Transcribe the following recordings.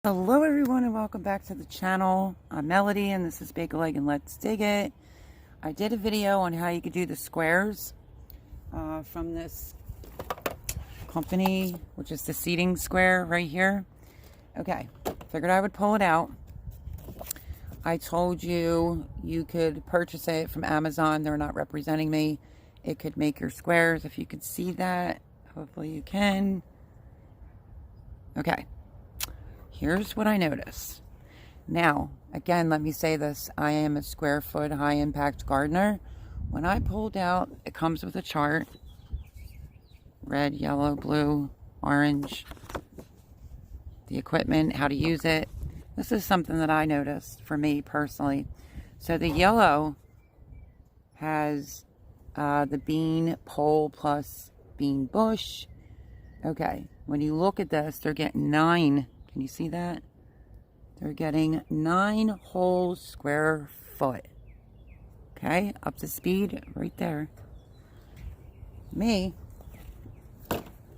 Hello everyone and welcome back to the channel. I'm Melody and this is Bacon Leg and Let's Dig It. I did a video on how you could do the squares from this company, which is the seating square right here. Okay, figured I would pull it out. I told you you could purchase it from Amazon. They're not representing me. It could make your squares, if you could see that. Hopefully you can. Okay. Here's what I noticed. Now, again, let me say this. I am a square foot high impact gardener. When I pulled out, it comes with a chart. Red, yellow, blue, orange. The equipment, how to use it. This is something that I noticed for me personally. So the yellow has the bean pole plus bean bush. Okay, when you look at this, they're getting 9. Can you see that? They're getting 9 whole square foot. Okay, up to speed right there. Me,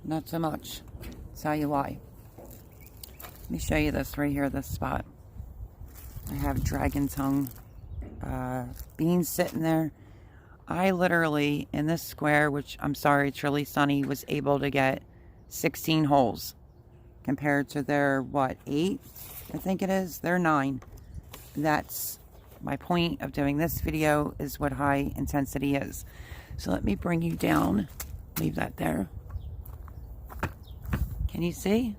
not so much. I'll tell you why. Let me show you this right here, this spot. I have dragon tongue beans sitting there. I literally, in this square, which I'm sorry, it's really sunny, was able to get 16 holes. Compared to their, what, 8? I think it is. They're 9. That's my point of doing this video, is what high intensity is. So let me bring you down. Leave that there. Can you see?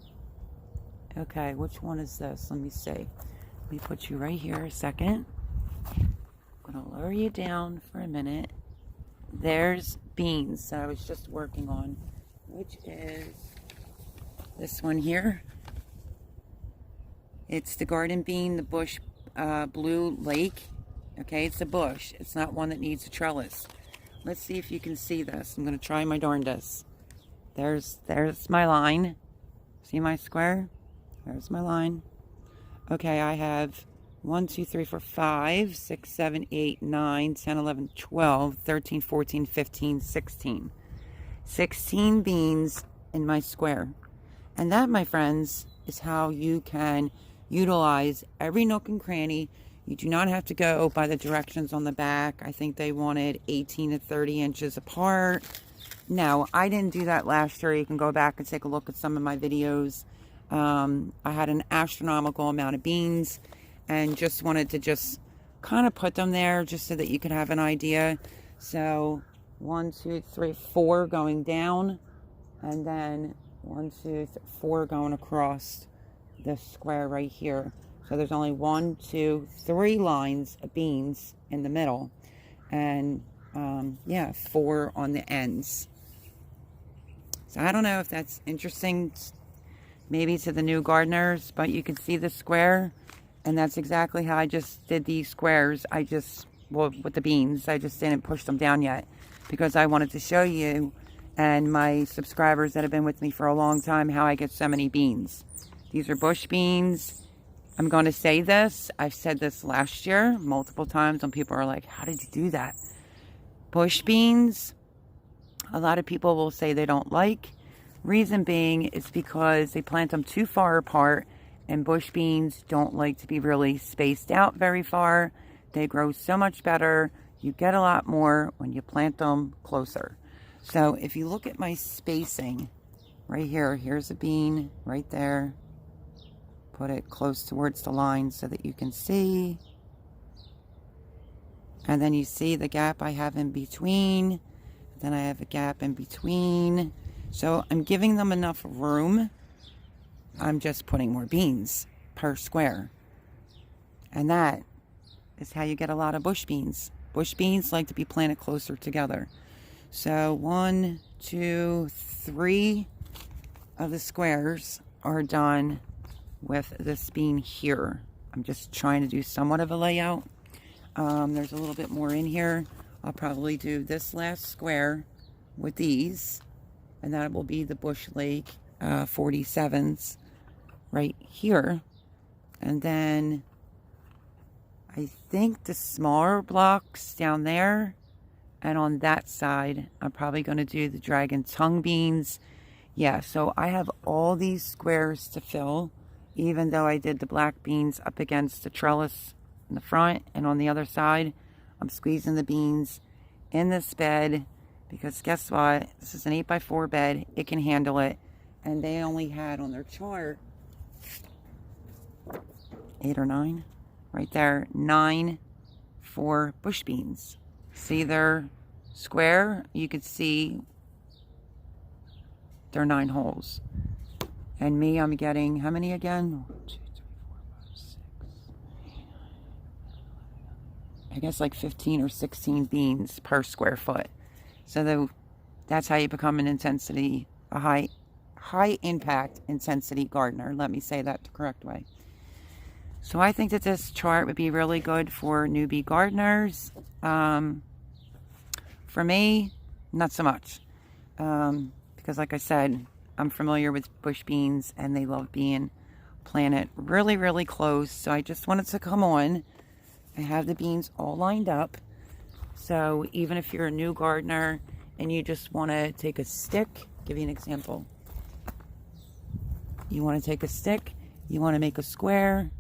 Okay, which one is this? Let me see. Let me put you right here a second. I'm going to lower you down for a minute. There's beans that I was just working on, which is this one here. It's the garden bean, the bush blue lake. Okay, it's a bush. It's not one that needs a trellis. Let's see if you can see this. I'm going to try my darndest. There's my line. See my square? There's my line. Okay, I have 1, 2, 3, 4, 5, 6, 7, 8, 9, 10, 11, 12, 13, 14, 15, 16. 16 beans in my square. And that, my friends, is how you can utilize every nook and cranny. You do not have to go by the directions on the back. I think they wanted 18 to 30 inches apart. No, I didn't do that last year. You can go back and take a look at some of my videos. I had an astronomical amount of beans and just wanted to just kind of put them there just so that you could have an idea. So 1, 2, 3, 4 going down, and then 1, 2, 3, 4 going across this square right here. So there's only 1, 2, 3 lines of beans in the middle, and yeah, 4 on the ends. So I don't know if that's interesting, maybe to the new gardeners, but you can see the square, and that's exactly how I just did these squares. Well, with the beans, I just didn't push them down yet because I wanted to show you and my subscribers that have been with me for a long time how I get so many beans. These are bush beans. I'm going to say this. I've said this last year multiple times when people are like, how did you do that? Bush beans, a lot of people will say they don't like. Reason being is because they plant them too far apart, and bush beans don't like to be really spaced out very far. They grow so much better. You get a lot more when you plant them closer. So if you look at my spacing right here, here's a bean right there. Put it close towards the line so that you can see. And then you see the gap I have in between. Then I have a gap in between. So I'm giving them enough room. I'm just putting more beans per square. And that is how you get a lot of bush beans. Bush beans like to be planted closer together. So 1, 2, 3 of the squares are done with this bean here. I'm just trying to do somewhat of a layout. There's a little bit more in here. I'll probably do this last square with these, and that will be the Bush Lake 47s right here. And then I think the smaller blocks down there, and on that side, I'm probably going to do the dragon tongue beans. Yeah, so I have all these squares to fill. even though I did the black beans up against the trellis in the front and on the other side, I'm squeezing the beans in this bed because guess what? This is an 8x4 bed. It can handle it. And they only had on their chart 8 or 9 right there, 9 for bush beans. See their square? You could see they're 9 holes. And me, I'm getting how many again? 1, 2, 3, 4, 5, 6. I guess like 15 or 16 beans per square foot. So that's how you become an intensity, a high impact intensity gardener. Let me say that the correct way. So I think that this chart would be really good for newbie gardeners. For me, not so much. Because like I said, I'm familiar with bush beans and they love being planted really, really close. So I just wanted to come on. I have the beans all lined up. So even if you're a new gardener and you just want to take a stick, give you an example. You want to take a stick, you want to make a square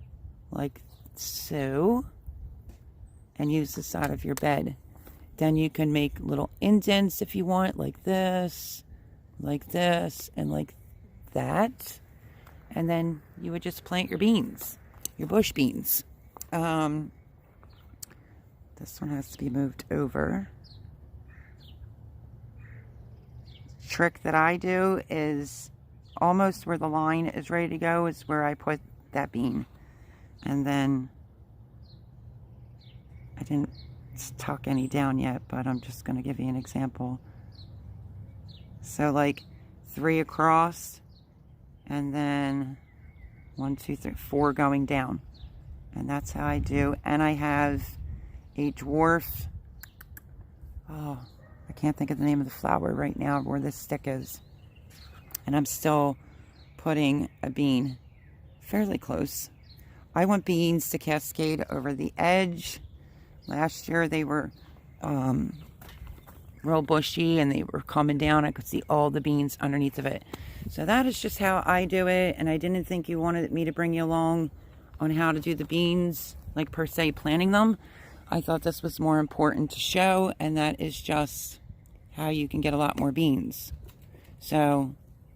like so, and use the side of your bed. Then you can make little indents if you want, like this, and like that. And then you would just plant your beans, your bush beans. This one has to be moved over. Trick that I do is almost where the line is ready to go is where I put that bean. And then I didn't tuck any down yet, but I'm just going to give you an example. So like 3 across, and then 1, 2, 3, 4 going down. And that's how I do. And I have a dwarf, oh, I can't think of the name of the flower right now where this stick is. And I'm still putting a bean fairly close. I want beans to cascade over the edge. Last year they were real bushy and they were coming down. I could see all the beans underneath of it. So that is just how I do it. And I didn't think you wanted me to bring you along on how to do the beans, like per se planting them. I thought this was more important to show, and that is just how you can get a lot more beans. So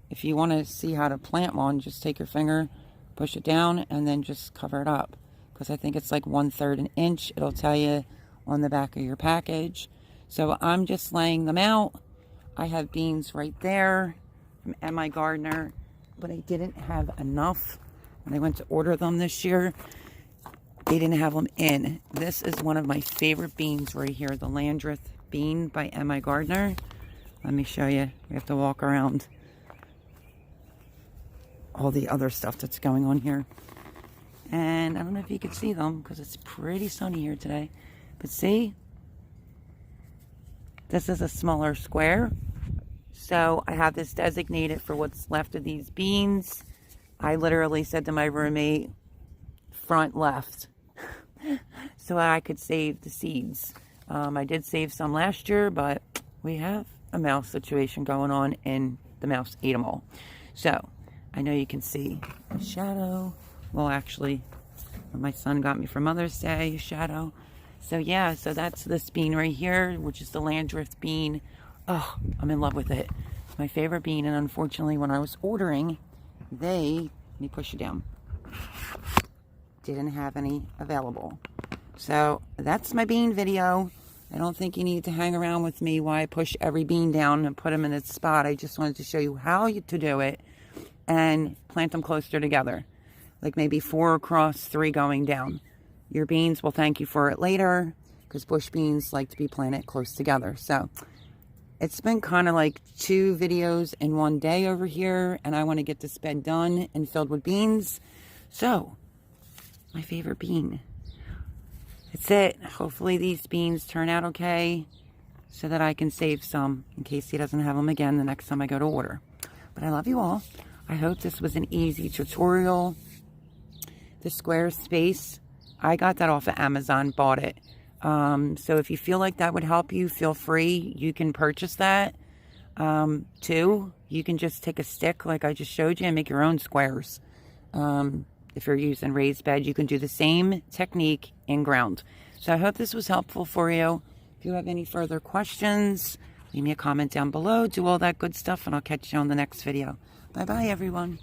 if you want to see how to plant one, just take your finger, push it down, and then just cover it up. Because I think it's like 1/3 an inch. It'll tell you on the back of your package. So I'm just laying them out. I have beans right there from MI Gardener, but I didn't have enough when I went to order them this year. They didn't have them in. This is one of my favorite beans right here, the Landreth bean by MI Gardener. Let me show you. We have to walk around all the other stuff that's going on here. And I don't know if you can see them because it's pretty sunny here today. But see, this is a smaller square. So I have this designated for what's left of these beans. I literally said to my roommate, front left, so I could save the seeds. I did save some last year, but we have a mouse situation going on and the mouse ate them all. So I know you can see a shadow. Well, actually, my son got me for Mother's Day, a shadow. So yeah, so that's this bean right here, which is the Landreth bean. Oh, I'm in love with it. My favorite bean, and unfortunately when I was ordering, let me push it down, didn't have any available. So that's my bean video. I don't think you need to hang around with me while I push every bean down and put them in its spot. I just wanted to show you how to do it and plant them closer together. Like maybe 4 across, 3 going down. Your beans will thank you for it later because bush beans like to be planted close together. So it's been kind of like 2 videos in one day over here, and I want to get this bed done and filled with beans. So my favorite bean. That's it. Hopefully these beans turn out okay so that I can save some in case he doesn't have them again the next time I go to order. But I love you all. I hope this was an easy tutorial. The square space, I got that off of Amazon, bought it. So if you feel like that would help you, feel free. You can purchase that. Too, you can just take a stick like I just showed you and make your own squares. if you're using raised bed, you can do the same technique in ground. So I hope this was helpful for you. If you have any further questions, leave me a comment down below. Do all that good stuff, and I'll catch you on the next video. Bye-bye, everyone.